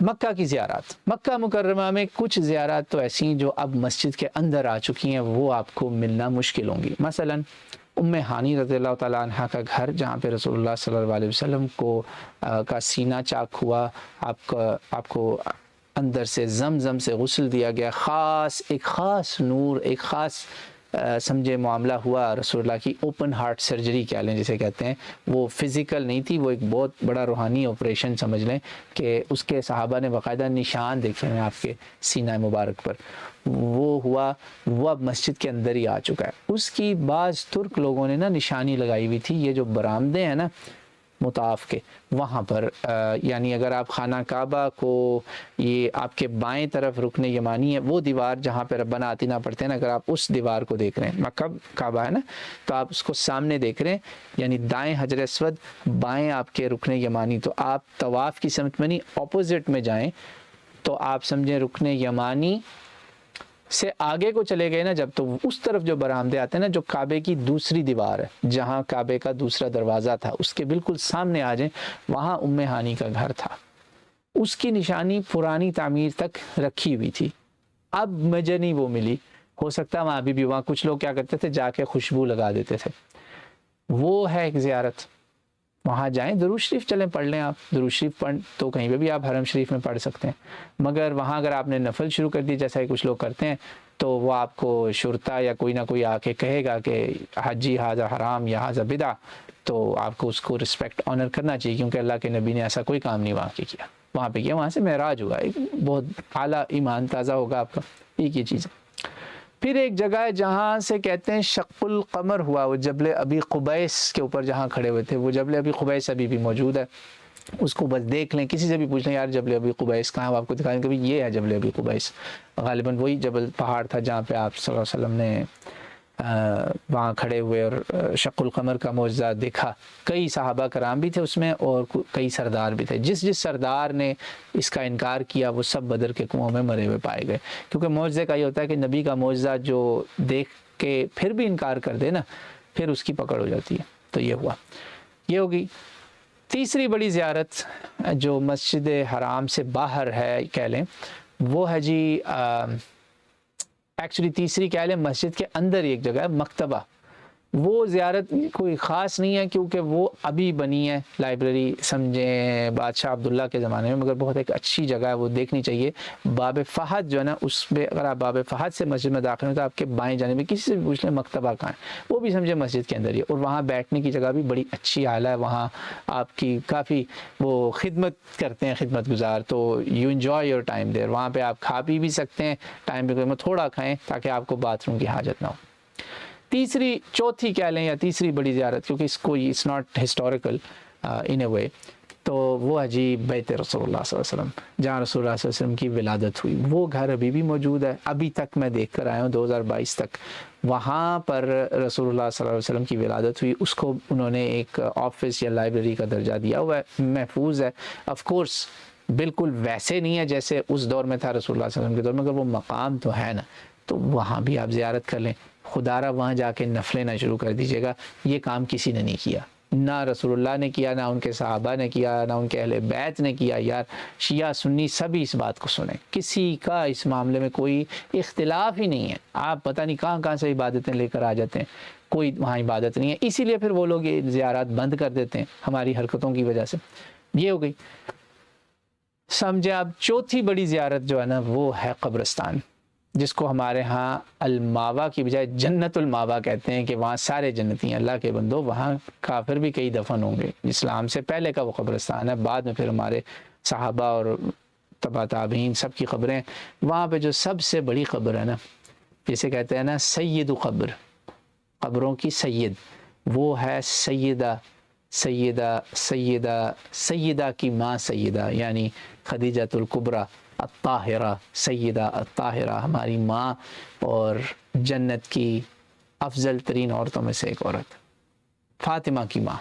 مکہ کی زیارات، مکہ مکرمہ میں کچھ زیارات تو ایسی ہیں جو اب مسجد کے اندر آ چکی ہیں، وہ آپ کو ملنا مشکل ہوں گی۔ مثلا ام ہانی رضی اللہ تعالیٰ عنہ کا گھر، جہاں پہ رسول اللہ صلی اللہ علیہ وسلم کا سینہ چاک ہوا، آپ کو اندر سے زمزم سے غسل دیا گیا، ایک خاص نور، ایک خاص سمجھے معاملہ ہوا، رسول اللہ کی اوپن ہارٹ سرجری کہہ لیں جسے کہتے ہیں، وہ فزیکل نہیں تھی، وہ ایک بہت بڑا روحانی آپریشن سمجھ لیں، کہ اس کے صحابہ نے باقاعدہ نشان دیکھے ہیں آپ کے سینہ مبارک پر، وہ ہوا، وہ اب مسجد کے اندر ہی آ چکا ہے۔ اس کی بعض ترک لوگوں نے نا نشانی لگائی ہوئی تھی، یہ جو برآمدے ہیں نا مطاف کے، وہاں پر یعنی اگر آپ خانہ کعبہ کو، یہ آپ کے بائیں طرف رکن یمانی ہے، وہ دیوار جہاں پہ ربنا آتینا پڑھتے ہیں نا، اگر آپ اس دیوار کو دیکھ رہے ہیں، مکہ کعبہ ہے نا، تو آپ اس کو سامنے دیکھ رہے ہیں، یعنی دائیں حجر اسود، بائیں آپ کے رکن یمانی، تو آپ طواف کی سمت میں نہیں، اپوزٹ میں جائیں تو آپ سمجھیں رکن یمانی سے آگے کو چلے گئے نا جب، تو اس طرف جو برآمدے آتے ہیں نا، جو کعبے کی دوسری دیوار ہے، جہاں کعبے کا دوسرا دروازہ تھا، اس کے بالکل سامنے آ جائیں، وہاں ام ہانی کا گھر تھا۔ اس کی نشانی پرانی تعمیر تک رکھی ہوئی تھی، اب مجھے نہیں وہ ملی، ہو سکتا وہاں ابھی بھی، وہاں کچھ لوگ کیا کرتے تھے، جا کے خوشبو لگا دیتے تھے۔ وہ ہے ایک زیارت، وہاں جائیں، درود شریف چلیں پڑھ لیں، آپ درود شریف پڑھ تو کہیں پہ بھی آپ حرم شریف میں پڑھ سکتے ہیں، مگر وہاں اگر آپ نے نفل شروع کر دی جیسا کہ کچھ لوگ کرتے ہیں، تو وہ آپ کو شرطا یا کوئی نہ کوئی آ کے کہے گا کہ حجی ھذا حرام یا ھذا بدعہ، تو آپ کو اس کو رسپیکٹ آنر کرنا چاہیے، کیونکہ اللہ کے نبی نے ایسا کوئی کام نہیں وہاں پہ کیا، وہاں سے معراج ہوا، ایک بہت اعلیٰ ایمان تازہ ہوگا آپ کا، ایک یہ چیز ہے۔ پھر ایک جگہ ہے جہاں سے کہتے ہیں شق القمر ہوا، وہ جبل ابی قبیس کے اوپر جہاں کھڑے ہوئے تھے، وہ جبل ابی قبیس ابھی بھی موجود ہے، اس کو بس دیکھ لیں، کسی سے بھی پوچھ لیں یار جبل ابی قبیس کہاں، وہ آپ کو دکھائیں گے کہ یہ ہے جبل ابی قبیس، غالباً وہی جبل پہاڑ تھا جہاں پہ آپ صلی اللہ علیہ وسلم نے وہاں کھڑے ہوئے اور شق القمر کا معجزہ دیکھا۔ کئی صحابہ کرام بھی تھے اس میں، اور کئی سردار بھی تھے، جس سردار نے اس کا انکار کیا وہ سب بدر کے کنویں میں مرے ہوئے پائے گئے، کیونکہ معجزے کا یہ ہوتا ہے کہ نبی کا معجزہ جو دیکھ کے پھر بھی انکار کر دے نا، پھر اس کی پکڑ ہو جاتی ہے۔ تو یہ ہوا، یہ ہوگی تیسری بڑی زیارت جو مسجد حرام سے باہر ہے کہہ لیں، وہ ہے جی ایکچولی تیسری کہہ لیں مسجد کے اندر ایک جگہ ہے مکتبہ، وہ زیارت کوئی خاص نہیں ہے کیونکہ وہ ابھی بنی ہے لائبریری سمجھیں بادشاہ عبداللہ کے زمانے میں، مگر بہت ایک اچھی جگہ ہے، وہ دیکھنی چاہیے۔ باب فہد جو ہے نا، اس پہ اگر آپ باب فہد سے مسجد میں داخل ہوں تو آپ کے بائیں جانے میں کسی سے بھی پوچھ لیں مکتبہ کہاں ہے، وہ بھی سمجھے مسجد کے اندر ہی ہے، اور وہاں بیٹھنے کی جگہ بھی بڑی اچھی اعلیٰ ہے، وہاں آپ کی کافی وہ خدمت کرتے ہیں خدمت گزار، تو you enjoy your time there, وہاں پہ آپ کھا پی بھی سکتے ہیں، ٹائم پہ تھوڑا کھائیں تاکہ آپ کو باتھ روم کی حاجت نہ ہو۔ چوتھی کہہ لیں یا تیسری بڑی زیارت، کیونکہ اس کو اٹس ناٹ ہسٹوریکل ان اے وے، تو وہ ہے جی بیت رسول اللہ صلی اللہ علیہ وسلم، جہاں رسول اللہ صلی اللہ علیہ وسلم کی ولادت ہوئی، وہ گھر ابھی بھی موجود ہے، ابھی تک میں دیکھ کر آیا ہوں 2022 تک، وہاں پر رسول اللہ صلی اللہ علیہ وسلم کی ولادت ہوئی، اس کو انہوں نے ایک آفس یا لائبریری کا درجہ دیا ہوا ہے، محفوظ ہے، آف کورس بالکل ویسے نہیں ہے جیسے اس دور میں تھا رسول اللہ صلی اللہ علیہ وسلم کے دور میں، مگر وہ مقام تو ہے نا، تو وہاں بھی آپ زیارت کر لیں، خدا را وہاں جا کے نفلیں نہ شروع کر دیجیے گا، یہ کام کسی نے نہیں کیا، نہ رسول اللہ نے کیا، نہ ان کے صحابہ نے کیا، نہ ان کے اہل بیت نے کیا، یار شیعہ سنی سبھی اس بات کو سنیں، کسی کا اس معاملے میں کوئی اختلاف ہی نہیں ہے، آپ پتہ نہیں کہاں سے عبادتیں لے کر آ جاتے ہیں، کوئی وہاں عبادت نہیں ہے، اسی لیے پھر وہ لوگ یہ زیارات بند کر دیتے ہیں ہماری حرکتوں کی وجہ سے۔ یہ ہو گئی سمجھے آپ۔ چوتھی بڑی زیارت جو ہے نا وہ ہے قبرستان، جس کو ہمارے ہاں الماوا کی بجائے جنت الماوا کہتے ہیں، کہ وہاں سارے جنتی ہیں، اللہ کے بندو، وہاں کافر بھی کئی دفن ہوں گے، اسلام سے پہلے کا وہ قبرستان ہے، بعد میں پھر ہمارے صحابہ اور تبع تابعین سب کی قبریں، وہاں پہ جو سب سے بڑی قبر ہے نا، جسے کہتے ہیں نا سید قبر، قبروں کی سید، وہ ہے سیدہ کی ماں سیدہ، یعنی خدیجۃ الکبریٰ الطاہرہ، سیدہ الطاہرہ، ہماری ماں اور جنت کی افضل ترین عورتوں میں سے ایک عورت، فاطمہ کی ماں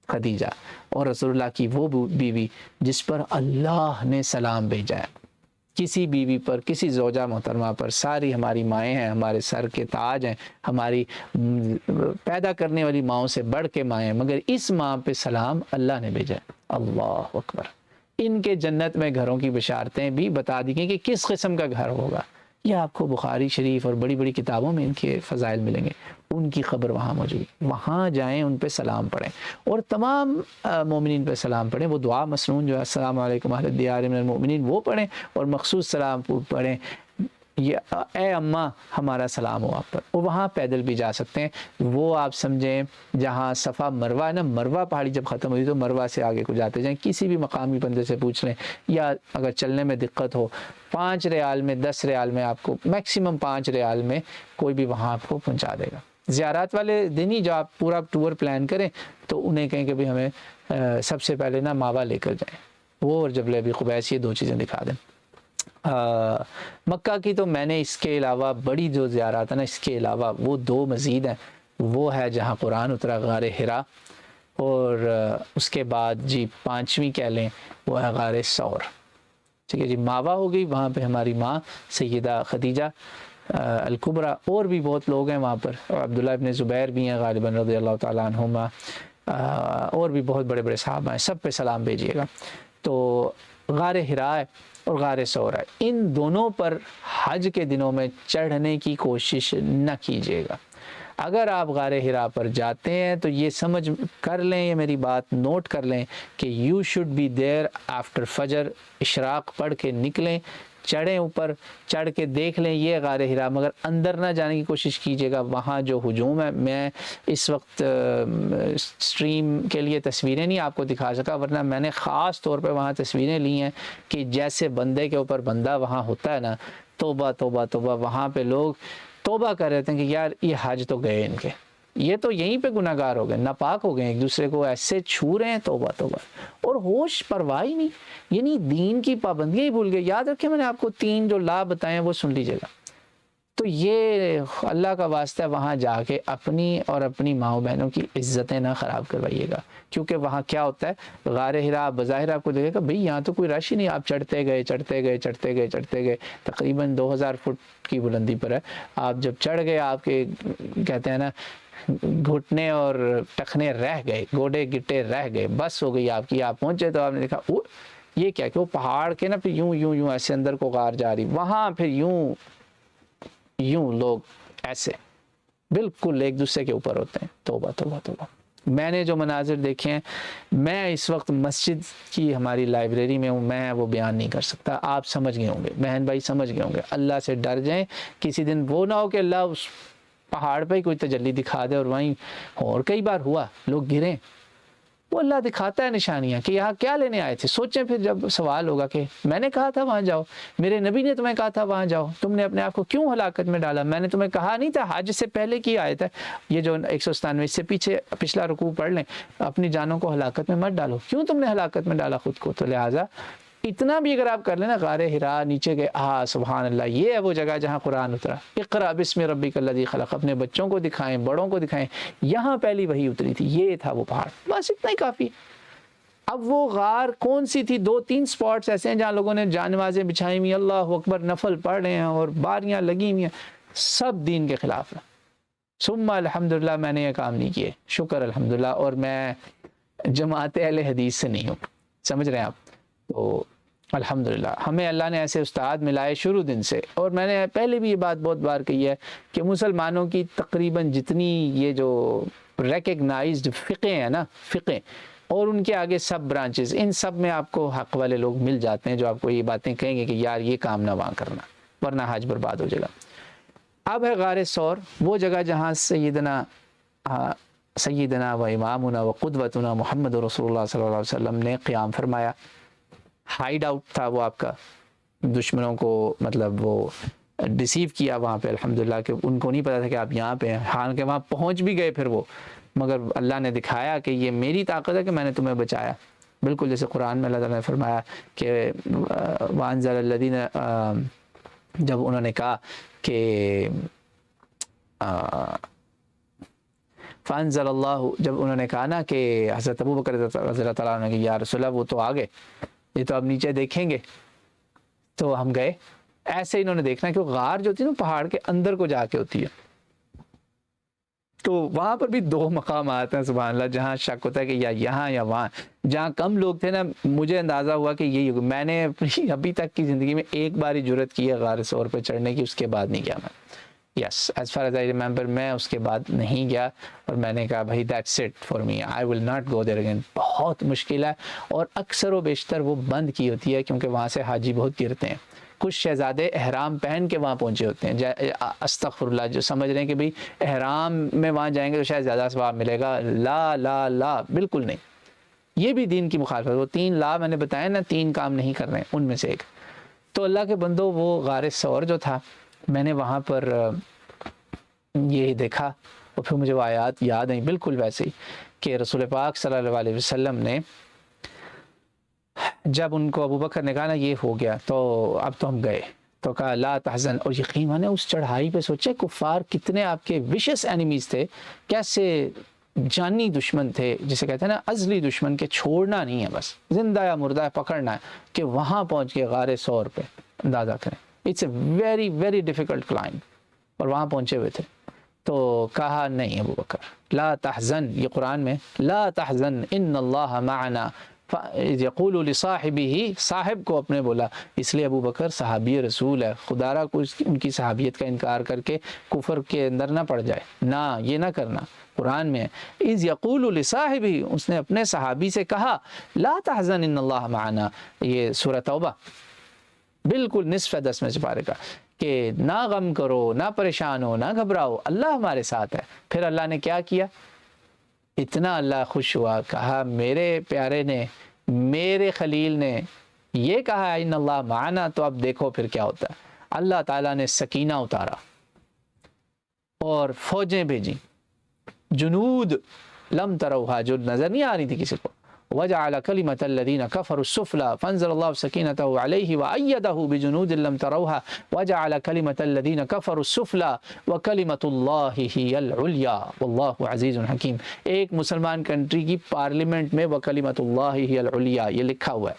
خدیجہ، اور رسول اللہ کی وہ بیوی جس پر اللہ نے سلام بھیجا ہے، کسی بیوی پر، کسی زوجہ محترمہ پر، ساری ہماری مائیں ہیں، ہمارے سر کے تاج ہیں، ہماری پیدا کرنے والی ماؤں سے بڑھ کے مائیں ہیں، مگر اس ماں پہ سلام اللہ نے بھیجا ہے، اللہ اکبر، ان کے جنت میں گھروں کی بشارتیں بھی بتا دی گئی کہ کس قسم کا گھر ہوگا. یہ آپ کو بخاری شریف اور بڑی بڑی کتابوں میں ان کے فضائل ملیں گے. ان کی خبر وہاں موجود ہے. وہاں جائیں, ان پہ سلام پڑھیں اور تمام مومنین پہ سلام پڑھیں. وہ دعا مسنون جو ہے السلام علیکم اہل الدیار من المؤمنین وہ پڑھیں, اور مخصوص سلام پڑھیں یہ اے اماں ہمارا سلام ہو آپ پر. اور وہاں پیدل بھی جا سکتے ہیں. وہ آپ سمجھیں جہاں صفا مروہ ہے نا, مروہ پہاڑی جب ختم ہوئی تو مروہ سے آگے کو جاتے جائیں. کسی بھی مقامی بندے سے پوچھ لیں, یا اگر چلنے میں دقت ہو 5 ریال میں 10 ریال میں آپ کو, میکسیمم 5 ریال میں کوئی بھی وہاں آپ کو پہنچا دے گا. زیارات والے دن ہی جو آپ پورا ٹور پلان کریں تو انہیں کہیں کہ بھی ہمیں سب سے پہلے نا ماوا لے کر جائیں, وہ اور جبل ابی قبیس یہ 2 چیزیں دکھا دیں. مکہ کی تو میں نے اس کے علاوہ بڑی جو زیارات ہیں نا, اس کے علاوہ وہ 2 مزید ہیں. وہ ہے جہاں قرآن اترا, غار حرا, اور اس کے بعد جی 5ویں کہہ لیں وہ ہے غار ثور. ٹھیک ہے جی, ماوا ہو گئی, وہاں پہ ہماری ماں سیدہ خدیجہ الکبریٰ, اور بھی بہت لوگ ہیں وہاں پر, عبداللہ ابن زبیر بھی ہیں غالباً رضی اللہ تعالیٰ عنہما, اور بھی بہت بڑے بڑے صحابہ ہیں. سب پہ سلام بھیجیے گا. تو غار حرا ہے اور غار ثور ہے, ان دونوں پر حج کے دنوں میں چڑھنے کی کوشش نہ کیجیے گا. اگر آپ غار حرا پر جاتے ہیں تو یہ سمجھ کر لیں, یہ میری بات نوٹ کر لیں کہ you should be there after Fajr, اشراق پڑھ کے نکلیں, چڑھیں اوپر, چڑھ کے دیکھ لیں یہ غار حرا, مگر اندر نہ جانے کی کوشش کیجیے گا. وہاں جو ہجوم ہے, میں اس وقت سٹریم کے لیے تصویریں نہیں آپ کو دکھا سکا, ورنہ میں نے خاص طور پہ وہاں تصویریں لی ہیں کہ جیسے بندے کے اوپر بندہ وہاں ہوتا ہے نا, توبہ توبہ توبہ. وہاں پہ لوگ توبہ کر رہے تھے کہ یار یہ حج تو گئے ان کے, یہ تو یہیں پہ گناہ گار ہو گئے, ناپاک ہو گئے, ایک دوسرے کو ایسے چھو رہے ہیں, توبہ توبہ. اور ہوش پرواہ ہی نہیں, یعنی دین کی پابندیاں ہی بھول گئے. یاد رکھیں میں نے آپ کو 3 جو لا بتائے ہیں وہ سن لیجیے گا. تو یہ اللہ کا واسطہ وہاں جا کے اپنی اور اپنی ماؤں بہنوں کی عزتیں نہ خراب کروائیے گا, کیونکہ وہاں کیا ہوتا ہے غار حرا بظاہر آپ کو دیکھے گا بھئی یہاں تو کوئی رش ہی نہیں, آپ چڑھتے گئے چڑھتے گئے چڑھتے گئے چڑھتے گئے, تقریباً 2000 فٹ کی بلندی پر ہے. آپ جب چڑھ گئے آپ کے کہتے ہیں نا گھٹنے اور ٹخنے رہ گئے, گوڑے گٹے رہ گئے, بس ہو گئی آپ کی. آپ پہنچے تو آپ نے دیکھا یہ کیا کہ وہ پہاڑ کے نا پھر یوں یوں یوں ایسے اندر کو غار جا رہی, وہاں پھر یوں لوگ ایسے بالکل ایک دوسرے کے اوپر ہوتے ہیں. توبہ توبہ توبہ. میں نے جو مناظر دیکھے ہیں, میں اس وقت مسجد کی ہماری لائبریری میں ہوں, میں وہ بیان نہیں کر سکتا. آپ سمجھ گئے ہوں گے, بہن بھائی سمجھ گئے ہوں گے. اللہ سے ڈر جائیں, کسی دن وہ نہ ہو کہ اللہ اس پہاڑ پہ ہی کوئی تجلی دکھا دے, اور وہیں اور کئی بار ہوا لوگ گریں. وہ اللہ دکھاتا ہے نشانیاں کہ یہاں کیا لینے آئے تھے. سوچیں پھر جب سوال ہوگا کہ میں نے کہا تھا وہاں جاؤ, میرے نبی نے تمہیں کہا تھا وہاں جاؤ, تم نے اپنے آپ کو کیوں ہلاکت میں ڈالا؟ میں نے تمہیں کہا نہیں تھا؟ حج سے پہلے کی آیت ہے یہ جو 197, اس سے پیچھے پچھلا رکوع پڑھ لیں, اپنی جانوں کو ہلاکت میں مت ڈالو. کیوں تم نے ہلاکت میں ڈالا خود کو؟ تو لہٰذا اتنا بھی اگر آپ کر لیں نا, غار حرا نیچے گئے, سبحان اللہ, یہ ہے وہ جگہ جہاں قرآن اترا. اقرأ بسم ربک الذی خلق, اپنے بچوں کو دکھائیں, بڑوں کو دکھائیں, یہاں پہلی وحی اتری تھی, یہ تھا وہ پہاڑ, بس اتنا ہی کافی. اب وہ غار کون سی تھی؟ 2-3 سپاٹس ایسے ہیں جہاں لوگوں نے جان نمازیں بچھائی ہوئی, اللہ اکبر, نفل پڑھ رہے ہیں اور باریاں لگی ہوئی ہیں, سب دین کے خلاف ہے. ثم الحمدللہ میں نے یہ کام نہیں کیے, شکر الحمدللہ, اور میں جماعت اہل حدیث سے نہیں ہوں, سمجھ رہے ہیں آپ. تو الحمدللہ ہمیں اللہ نے ایسے استاد ملائے شروع دن سے. اور میں نے پہلے بھی یہ بات بہت بار کہی ہے کہ مسلمانوں کی تقریباً جتنی یہ جو ریکگنائزڈ فقہ ہیں نا, فقہ اور ان کے آگے سب برانچز, ان سب میں آپ کو حق والے لوگ مل جاتے ہیں جو آپ کو یہ باتیں کہیں گے کہ یار یہ کام نہ وہاں کرنا ورنہ حج برباد ہو جائے گا. اب ہے غار ثور, وہ جگہ جہاں سیدنا و امامنا و قدوتنا محمد رسول اللہ صلی اللہ علیہ وسلم نے قیام فرمایا. ہائیڈ آؤٹ تھا وہ آپ کا, دشمنوں کو مطلب وہ ڈیسیو کیا وہاں پہ الحمدللہ, کہ ان کو نہیں پتا تھا کہ آپ یہاں پہ ہیں, حالانکہ وہاں پہنچ بھی گئے پھر وہ, مگر اللہ نے دکھایا کہ یہ میری طاقت ہے کہ میں نے تمہیں بچایا. بالکل جیسے قرآن میں اللہ تعالیٰ نے فرمایا کہ وَأَنزَلَ الَّذِينَ, جب انہوں نے کہا کہ فَأَنزَلَ اللَّهُ, جب انہوں نے کہا نا کہ حضرت ابو بکر رضی اللہ تعالیٰ عنہ کہ یا رسول اللہ وہ تو آ گئے, یہ تو اب نیچے دیکھیں گے, تو ہم گئے. ایسے انہوں نے دیکھنا کہ وہ غار جو ہوتی ہے نا پہاڑ کے اندر کو جا کے ہوتی ہے, تو وہاں پر بھی دو مقامات ہیں سبحان اللہ جہاں شک ہوتا ہے کہ یا یہاں یا وہاں. جہاں کم لوگ تھے نا مجھے اندازہ ہوا کہ یہی ہوگا. میں نے اپنی ابھی تک کی زندگی میں ایک بار ہی جرت کی ہے غار ثور پہ چڑھنے کی, اس کے بعد نہیں گیا میں. Yes as far as I remember میں اس کے بعد نہیں گیا, اور میں نے کہا بھائی that's it for me, I will not go there again. بہت مشکل ہے, اور اکثر و بیشتر وہ بند کی ہوتی ہے کیونکہ وہاں سے حاجی بہت گرتے ہیں. کچھ شہزادے احرام پہن کے وہاں پہنچے ہوتے ہیں, استغفر اللہ, جو سمجھ رہے ہیں کہ بھئی احرام میں وہاں جائیں گے تو شاید زیادہ ثواب ملے گا. لا لا لا, بالکل نہیں. یہ بھی دین کی مخالفت. وہ 3 لا میں نے بتایا نا, 3 کام نہیں کر رہے ہیں, ان میں سے ایک. تو اللہ کے بندو وہ غار ثور جو تھا, میں نے وہاں پر یہ دیکھا, اور پھر مجھے وہ آیات یاد آئیں بالکل ویسے ہی کہ رسول پاک صلی اللہ علیہ وسلم نے جب ان کو ابو بکر نے کہا نا یہ ہو گیا تو اب تو ہم گئے, تو کہا لا تحزن. اور یقین مانے اس چڑھائی پہ سوچے کفار کتنے آپ کے وشس اینیمیز تھے, کیسے جانی دشمن تھے, جسے کہتے ہیں نا ازلی دشمن کے چھوڑنا نہیں ہے, بس زندہ یا مردہ ہے پکڑنا ہے. کہ وہاں پہنچ کے غار ثور پہ اندازہ کریں, it's a very very difficult climb, اور وہاں پہنچے ہوئے تھے. تو کہا نہیں ابو بکر لا تحزن, یہ قرآن میں لا تحزن ان اللہ معنا یقول لصاحبہ, صاحب کو اپنے بولا, اس لیے ابو بکر صحابی رسول ہے. خدا را کو ان کی صحابیت کا انکار کر کے کفر کے اندر نہ پڑ جائے, نہ یہ نہ کرنا. قرآن میں اذ یقول لصاحبہ, اس نے اپنے صحابی سے کہا لا تحزن ان اللہ معنا, یہ سورہ توبہ بالکل نصف 10 میں سے پارے کا, کہ نہ غم کرو, نہ پریشان ہو, نہ گھبراؤ, اللہ ہمارے ساتھ ہے. پھر اللہ نے کیا کیا, اتنا اللہ خوش ہوا, کہا میرے پیارے نے, میرے خلیل نے یہ کہا ان اللہ معنا, تو اب دیکھو پھر کیا ہوتا ہے. اللہ تعالیٰ نے سکینہ اتارا اور فوجیں بھیجی, جنود لم تروها, جو نظر نہیں آ رہی تھی کسی کو. وجعل كلمة الذين كفروا السفلى فانزل الله سكينته عليه وأيده بجنود لم تروها وجعل كلمة الذين كفروا السفلى وكلمة الله هي العليا والله عزيز حكيم. ایک مسلمان کنٹری کی پارلیمنٹ میں وكلمة الله هي العليا یہ لکھا ہوا ہے.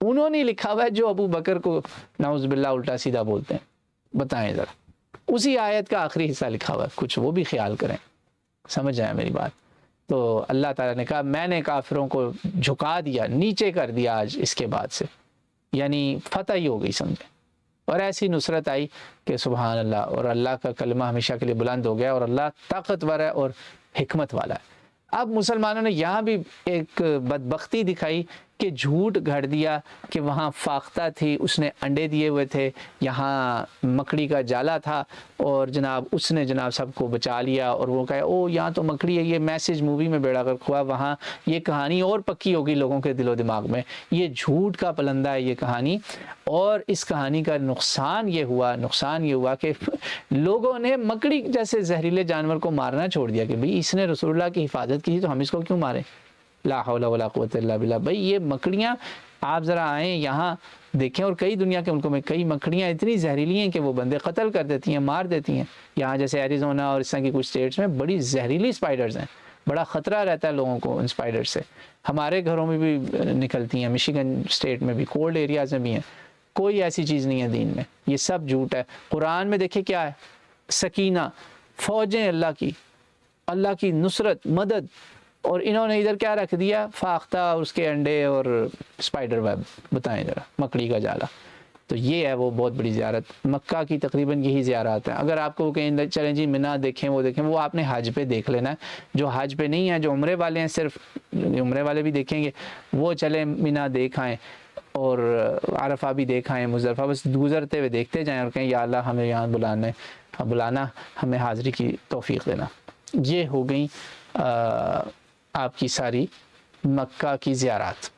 انہوں نے لکھا ہوا ہے جو ابو بکر کو نعوذ باللہ الٹا سیدھا بولتے ہیں. بتائیں ذرا, اسی آیت کا آخری حصہ لکھا ہوا ہے, کچھ وہ بھی خیال کریں. سمجھ آئے میری بات. تو اللہ تعالیٰ نے کہا میں نے کافروں کو جھکا دیا, نیچے کر دیا آج اس کے بعد سے, یعنی فتح ہی ہو گئی سمجھے. اور ایسی نصرت آئی کہ سبحان اللہ, اور اللہ کا کلمہ ہمیشہ کے لیے بلند ہو گیا, اور اللہ طاقتور ہے اور حکمت والا ہے. اب مسلمانوں نے یہاں بھی ایک بدبختی دکھائی کہ جھوٹ گھڑ دیا کہ وہاں فاختہ تھی, اس نے انڈے دیے ہوئے تھے, یہاں مکڑی کا جالا تھا, اور جناب اس نے جناب سب کو بچا لیا. اور وہ کہا او یہاں تو مکڑی ہے, یہ میسج مووی میں بیڑا کر ہوا, وہاں یہ کہانی اور پکی ہوگی لوگوں کے دل و دماغ میں. یہ جھوٹ کا پلندہ ہے یہ کہانی. اور اس کہانی کا نقصان یہ ہوا کہ لوگوں نے مکڑی جیسے زہریلے جانور کو مارنا چھوڑ دیا کہ بھئی اس نے رسول اللہ کی حفاظت کی تو ہم اس کو کیوں ماریں. لا حول ولا قوت الا باللہ. بھئی یہ مکڑیاں آپ ذرا آئیں یہاں دیکھیں, اور کئی دنیا کے ملکوں میں کئی مکڑیاں اتنی زہریلی ہیں کہ وہ بندے قتل کر دیتی ہیں, مار دیتی ہیں. یہاں جیسے ایریزونا اور اس طرح کی کچھ اسٹیٹس میں بڑی زہریلی اسپائڈرز ہیں, بڑا خطرہ رہتا ہے لوگوں کو ان اسپائڈر سے. ہمارے گھروں میں بھی نکلتی ہیں, مشیگن اسٹیٹ میں بھی, کولڈ ایریاز میں بھی ہیں. کوئی ایسی چیز نہیں ہے دین میں, یہ سب جھوٹ ہے. قرآن میں دیکھیں کیا ہے, سکینہ, فوجیں اللہ کی نصرت, مدد. اور انہوں نے ادھر کیا رکھ دیا, فاختہ اور اس کے انڈے اور اسپائڈر ویب. بتائیں ذرا, مکڑی کا جالا. تو یہ ہے وہ بہت بڑی زیارت. مکہ کی تقریباً یہی زیارات ہیں. اگر آپ کو کہیں چلیں جی منا دیکھیں, وہ آپ نے حج پہ دیکھ لینا ہے. جو حج پہ نہیں ہے, جو عمرے والے ہیں, صرف عمرے والے بھی دیکھیں گے, وہ چلیں منا دیکھ آئیں, اور عرفہ بھی دیکھ آئیں, مزدلفہ, بس گزرتے ہوئے دیکھتے جائیں اور کہیں یا اللہ ہمیں یہاں بلانا, ہمیں حاضری کی توفیق دینا. یہ ہو گئی آپ کی ساری مکہ کی زیارات.